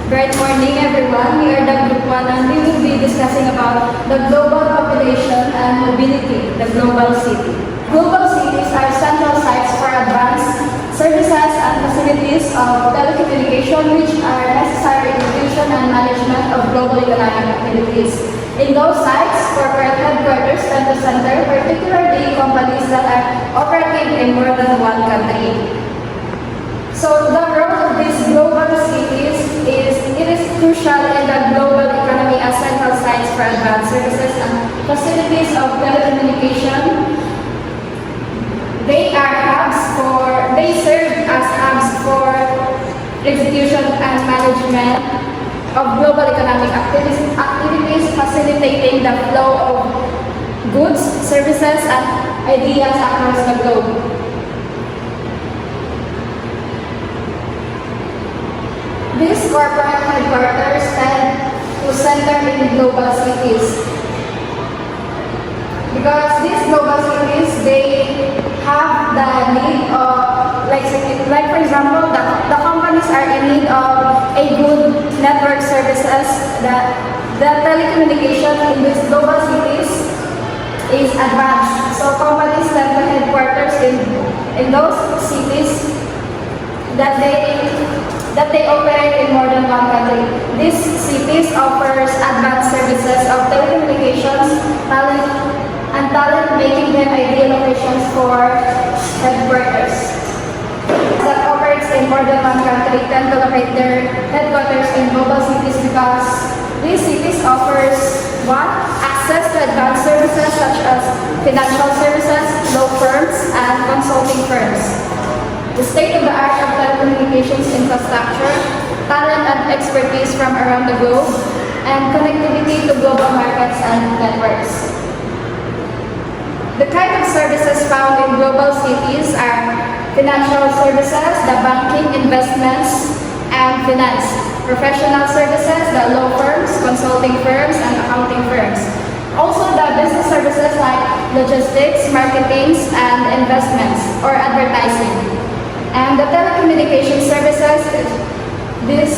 Great morning, everyone. We are the Group 1 and we will be discussing about the global population and mobility, the global city. Global cities are central sites for advanced services and facilities of telecommunication which are necessary in the vision and management of global economic activities. In those sites, corporate headquarters tend to center, particularly companies that are operating in more than one country. So the role of these global cities is crucial in the global economy as central sites for advanced services and facilities of telecommunication. They serve as hubs for execution and management of global economic activities, facilitating the flow of goods, services, and ideas across the globe. These corporate headquarters tend to center in global cities. Because these global cities, they have the need of, like for example, the companies are in need of a good network services. The telecommunication in these global cities is advanced. So companies tend to headquarters in those cities that they operate in more than one country. These cities offers advanced services of telecommunications, talent, making them ideal locations for headquarters. That operates in more than one country tend to locate their headquarters in global cities because these cities offers one, access to advanced services such as financial services, law firms, and consulting firms. The state-of-the-art of telecommunications infrastructure, talent and expertise from around the globe, and connectivity to global markets and networks. The kind of services found in global cities are financial services, the banking, investments, and finance. Professional services, the law firms, consulting firms, and accounting firms. Also the business services like logistics, marketing, and investments, or advertising. And the telecommunication services, these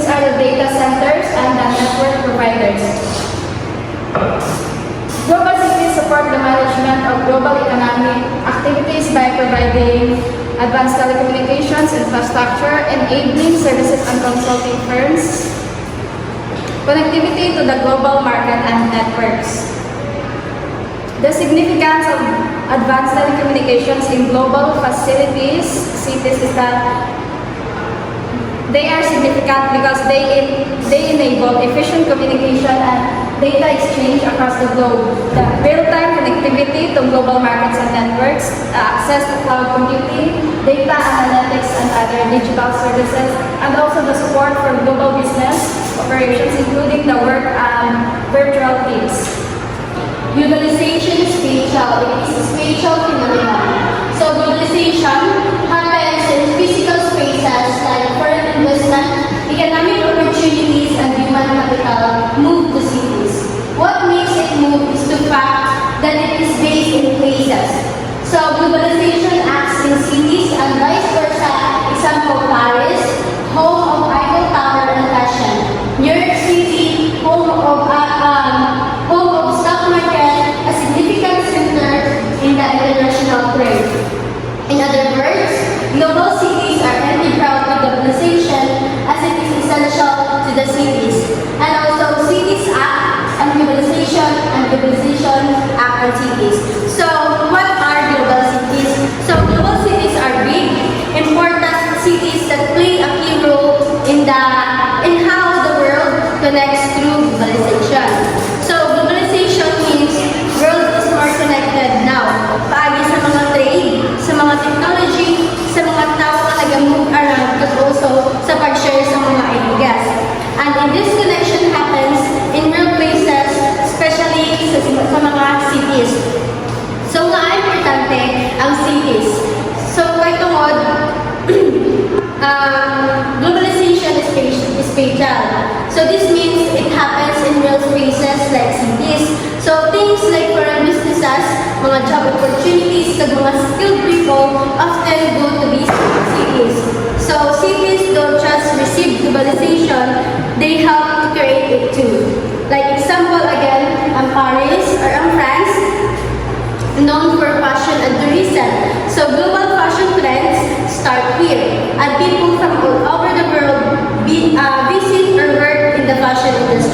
are the data centers and the network providers. Global cities support the management of global economic activities by providing advanced telecommunications infrastructure, enabling services and consulting firms, connectivity to the global market and networks. The significance of advanced telecommunications in global cities is that they are significant because they enable efficient communication and data exchange across the globe, the real-time connectivity to global markets and networks, access to cloud computing, data analytics and other digital services, and also the support for global business operations, including the work and virtual teams. Globalization is spatial. It is a spatial phenomenon. So globalization happens in physical spaces like foreign investment, economic opportunities, and human capital move to cities. What makes it move is the fact that it is based in places. So globalization acts in cities and vice versa. Example, Paris, home of Eiffel Tower and fashion. New York City, home of stock market, a significant center in the international trade. In other words, global cities are integral to globalization as it is essential to the cities. And also, cities act on globalization and globalization act on cities. So, what are global cities? So, global cities are big, important cities that play a key role in how the world connects through globalization. So, globalization means world is more connected now. Paagi sa mga trade, sa mga technology, sa mga tao na nag-move around, but also sa pag-share sa mga ideas. And this connection happens in real places, especially sa mga cities. So, nga importante ang cities. So, kay tungod, globalization is spatial. So this means it happens in real spaces like cities. So things like foreign businesses, mga job opportunities, sa mga skilled people often go to these cities. So cities don't just receive globalization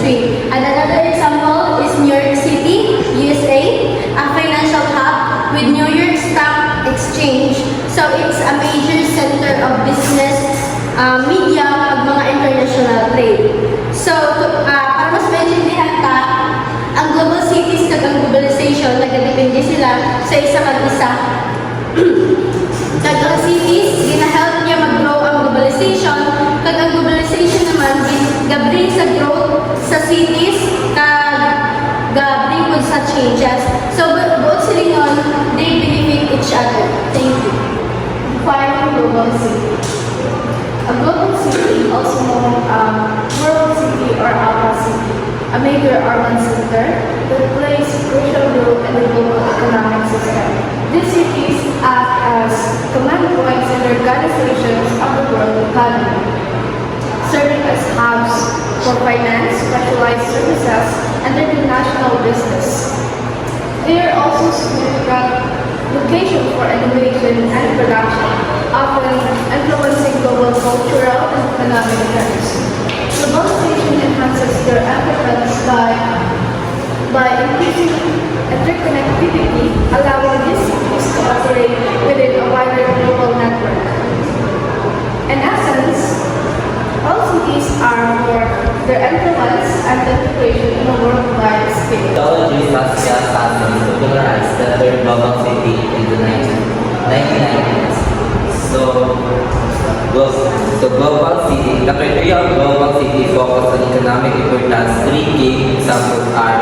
industry. And another example is New York City, USA, a financial hub with New York Stock Exchange. So it's a major center of business, media, at mga international trade. So, para mas maintindihan ka, ang global cities kag ang globalization, nagdepende sila sa isa kag isa. Kag ang cities, gina-help niya mag-grow ang globalization, kag ang globalization naman, gabring sa growth sa cities, kag gabring po sa changes. So, both silingon, they benefit each other. Thank you. Defining global city. A global city, also known world city or Alpha city, a major urban center that plays crucial role in the global economic system. These cities act as command points in organizations of the world economy, serving as hubs for finance, specialized services, and international business. They are also significant locations for innovation and production, often influencing global cultural and economic trends. Globalization enhances their importance by increasing interconnectivity, allowing these cities to operate within a wider global network. In essence, all cities are for their influence and integration in a worldwide scale. Technology has just started to popularize the third global city in the 1990s. So, the global city, the criteria of global city focus on economic importance. Three key examples are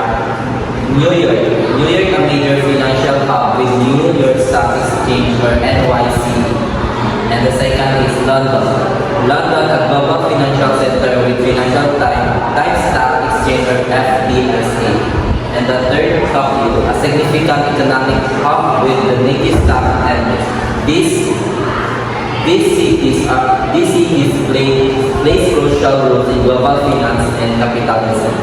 New York. New York, a major financial hub with New York Stock Exchange or NYC. And the second is London. London, a global financial center with Financial Times Stock Exchange or FTSE. And the third, Tokyo, a significant economic hub with the Nikkei stock and these cities play crucial roles in global finance and capitalism.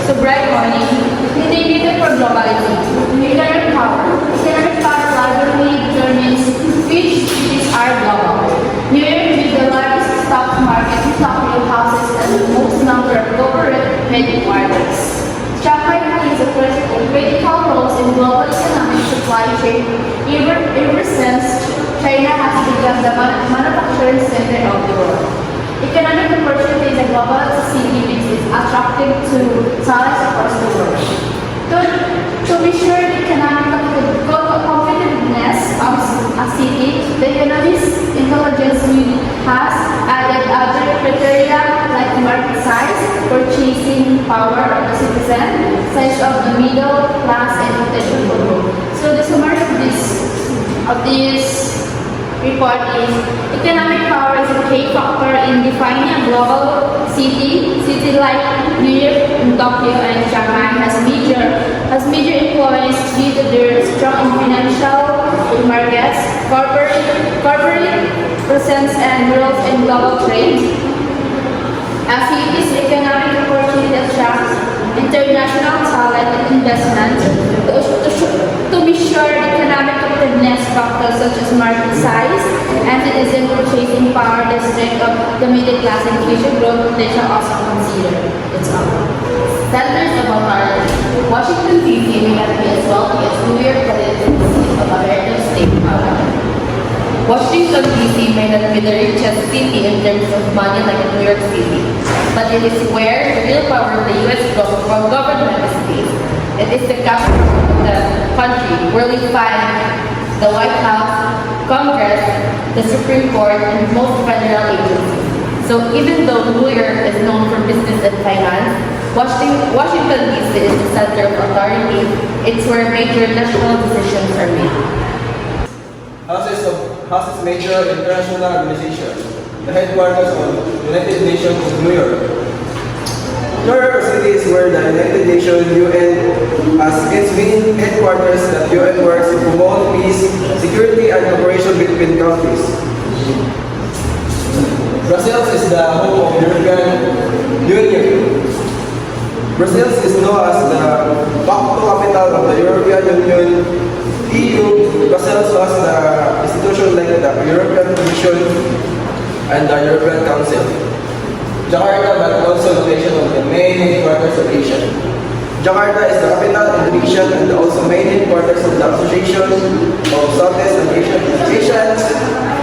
So, bright morning, integrated for globalism. Economic power. Economic power largely determines which cities are global. New York, with the largest stock market in Tokyo, houses and the most number of corporate headquarters. Shanghai plays a critical role in global economic supply chain ever since China has become the manufacturing center of the world. Economic opportunity is a global city which is attractive to talents across the world. To be sure the economic competitiveness of a city, the economist intelligence unit has added other criteria like market size, purchasing power of the citizen, size of the middle class, and potential for growth. So the summary of this report is economic power is a key factor in defining a global city. Cities like New York, Tokyo, and Shanghai has major influence due to their strong financial markets, corporate presence, and roles in global trade. As cities, economic opportunity attracts international talent and investment. To be sure, economic competitiveness factors such as market size and citizen purchasing power, the strength of the middle class, and future growth potential also considered. It's all. Centers of authority. Washington, D.C. may not be as wealthy as New York, but it is the seat of American state power. Washington, D.C. may not be the richest city in terms of money like New York City, but it is where the real power of the U.S. government is based. It is the capital of the country where we find the White House, Congress, the Supreme Court, and most federal agencies. So even though New York is known for business and finance, Washington, D.C. is the center of authority. It's where major national decisions are made. Houses major international organization. The headquarters of the United Nations is New York. New York City is where the United Nations UN has its main headquarters that UN works to promote peace, security, and cooperation between countries. Brussels is the home of the European Union. Brussels is known as the capital of the European Union. EU, Brussels was the institution like the European Commission and the European Council. Jakarta, but also location of the main headquarters of Asia. Jakarta is the capital Indonesia and also main headquarters of the Association of Southeast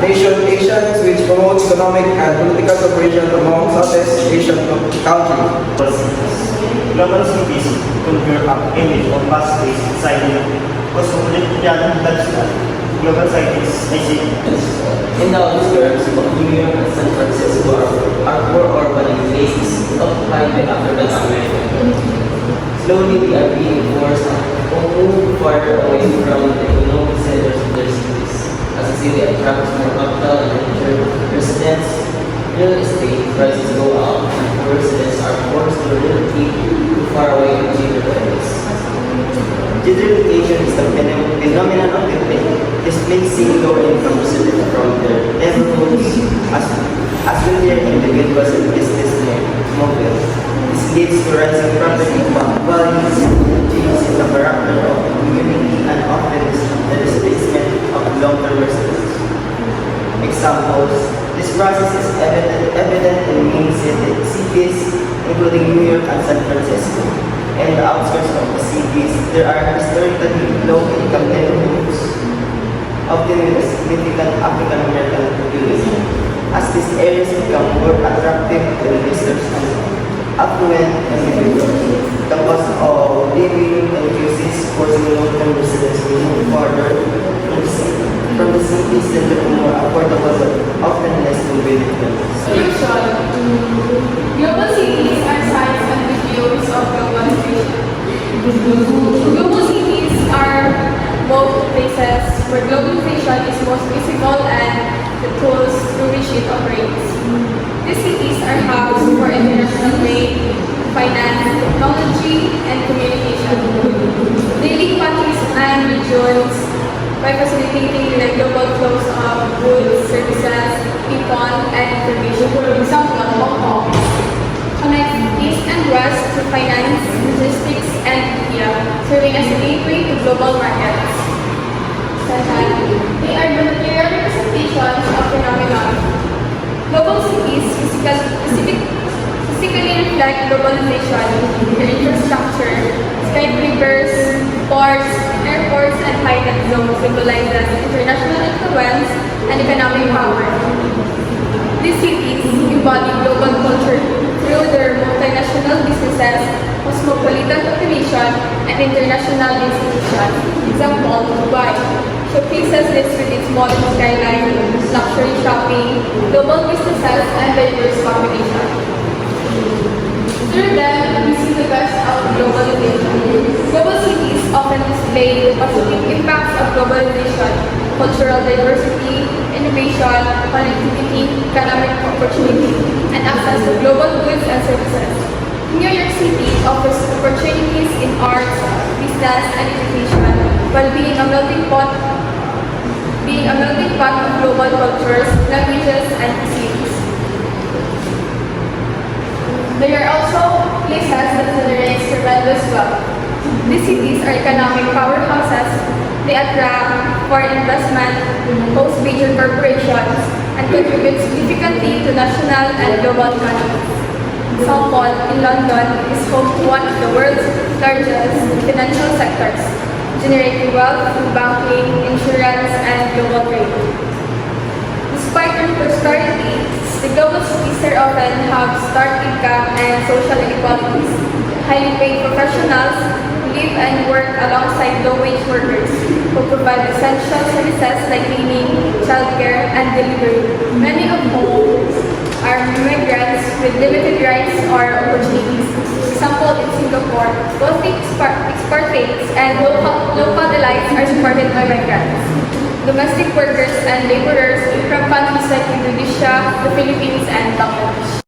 Asians, which promotes economic and political cooperation among Southeast Asian countries. Global cities confer an image of fast-paced, silent, cosmopolitan lifestyle. Global cities, I see. In the outskirts of New York and San Francisco are poor urban places occupied by African Americans. Slowly, we are being forced to move farther away from the economic centers of their cities. As the city attracts more capital and richer residents, real estate prices go up and poor residents are forced to relocate too far away from cheaper areas. Gentrification is the phenomenon of displacing low-income residents from their neighborhoods as wealthier individuals and businessmen move. This leads to rising property values, changes in the character of the community, and often the displacement of long-term residents. Examples: this process is evident in main cities, including New York and San Francisco. In the outskirts of the cities, there are historically low-income neighborhoods, often with a significant African American population. As these areas become more attractive to visitors and affluent individuals, the cost of living increases, forcing long-term residents to move farther from the cities center to more affordable but often less convenient places. Solution. Global cities are signs and videos of globalization. Global cities are both places where globalization is most visible and the tools through which it operates. These cities are hubs for international trade, finance, technology, and communication. They link countries and regions by facilitating the global flows of goods, services, people, and information. For example, Hong Kong connects East and West to finance, logistics, and media, serving as a gateway to global markets. Second, they are the material representations of phenomenon. Global cities physically reflect globalization. Their infrastructure, skyscrapers, ports, airports, and high-tech zones symbolizes international influence and economic power. These cities embody global culture through their multinational businesses, cosmopolitan population, and international institutions. Example, Dubai showcases this with its modern skyline, luxury shopping, global businesses, and diverse population. Through them, we see the best of globalization. Global cities often display the positive impacts of globalization, cultural diversity, innovation, connectivity, economic opportunity, and access to global goods and services. New York City offers opportunities in arts, business, and education, while being a melting pot of global cultures, languages, and cuisines. There are also places that generate tremendous wealth. These cities are economic powerhouses. They attract foreign investment, host major corporations, and contribute significantly to national and global economies. Example, in London is home to one of the world's largest financial sectors, generating wealth through banking, insurance, and global trade. Despite their prosperity, the global cities are often have stark income and social inequalities. Highly paid professionals live and work alongside low-wage workers who provide essential services like cleaning, childcare, and delivery. Many of whom are migrants with limited rights or opportunities. For example, in Singapore, both the expatriates and local elites are supported by migrants. Domestic workers and laborers from countries like Indonesia, the Philippines, and Bangladesh.